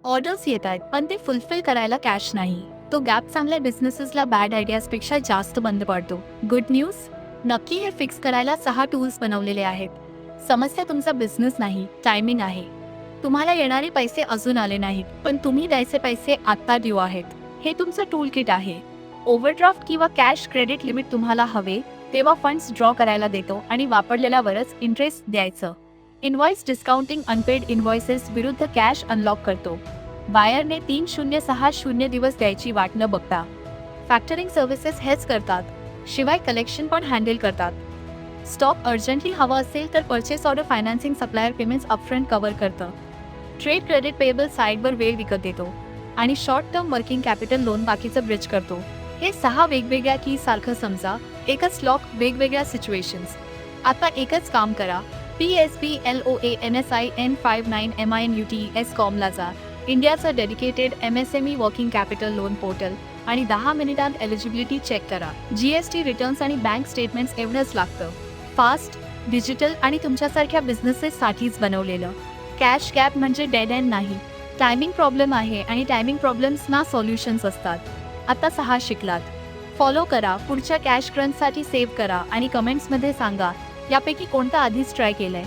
Orders येत आहेत पण ते फुलफिल करायला कॅश नाही. तो गॅप चांगल्या बिझनेसेसला बॅड आयडियाजपेक्षा जास्त बंद पडतो. गुड न्यूज, नक्की हे फिक्स करायला 6 टूल्स बनवलेले आहेत. समस्या तुमचा बिझनेस नाही, टायमिंग आहे. तुम्हाला येणारे पैसे अजून आले नाहीत पण तुम्ही द्यायचे पैसे आत्ता ड्यू आहेत. हे तुमचं टूल किट आहे. ओव्हरड्राफ्ट किंवा कॅश क्रेडिट लिमिट तुम्हाला हवे तेव्हा फंड्स ड्रॉ करायला देतो आणि वापरलेल्यावरच इंटरेस्ट द्यायचं. इनव्हॉइस डिस्काउंटिंग अनपेड इनव्हॉइसेस विरुद्ध कॅश अनलॉक करतो. बायरने 3060 दिवस द्यायची वाट न बघता फॅक्टरिंग सर्व्हिसेस हेच करतात. शिवाय कलेक्शन पण हँडल करतात. स्टॉक अर्जंटली हवा असेल तर purchase order financing supplier payments upfront cover करतं. ट्रेड क्रेडिट पेएबल साईडवर वेळ विकत देतो आणि short term working capital loan बाकीचं ब्रिज करतो. हे 6 वेगवेगळ्या की सारखं समजा, एकच लॉक वेगवेगळ्या सिच्युएशन्स. आता एकच काम करा, PSBLOANSIN59MINUTES.com ला जा. इंडियाचं dedicated MSME working capital loan portal आणि 10 मिनिटांत एलिजिबिलिटी चेक करा. GST रिटर्न्स आणि बँक स्टेटमेंट्स एवढंच लागतं. फास्ट, डिजिटल आणि तुमच्यासारख्या बिझनेसेससाठीच बनवलेलं. कॅश गॅप म्हणजे डेड एंड नाही, टायमिंग प्रॉब्लेम आहे आणि टायमिंग प्रॉब्लेम्सना सॉल्युशन्स असतात. आता 6 शिकलात. फॉलो करा, पुढच्या कॅश क्रंचसाठी सेव्ह करा आणि कमेंट्समध्ये सांगा यापैकी कोणतं आधीच ट्राय केलंय.